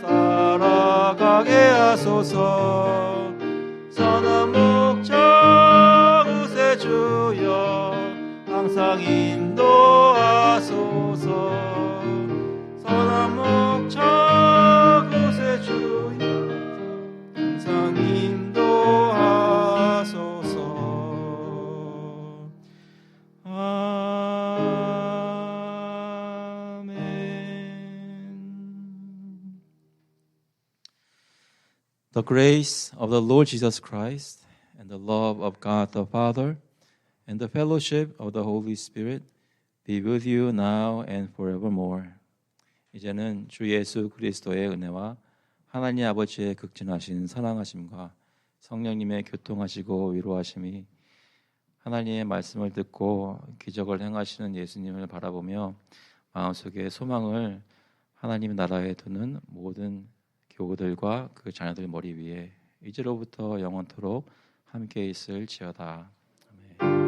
살아가게 하소서. 선한 목자 곳에 주여 항상 인도하소서. 선한 목자 곳에 주여 항상 인도하소서. 아멘. The grace of the Lord Jesus Christ and the love of God the Father and the fellowship of the Holy Spirit be with you now and forevermore. 이제는 주 예수 그리스도의 은혜와 하나님 아버지의 극진하신 사랑하심과 성령님의 교통하시고 위로하심이 하나님의 말씀을 듣고 기적을 행하시는 예수님을 바라보며 마음속에 소망을 하나님 나라에 두는 모든 교우들과 그 자녀들 머리 위에 이제로부터 영원토록 함께 있을지어다. 아멘.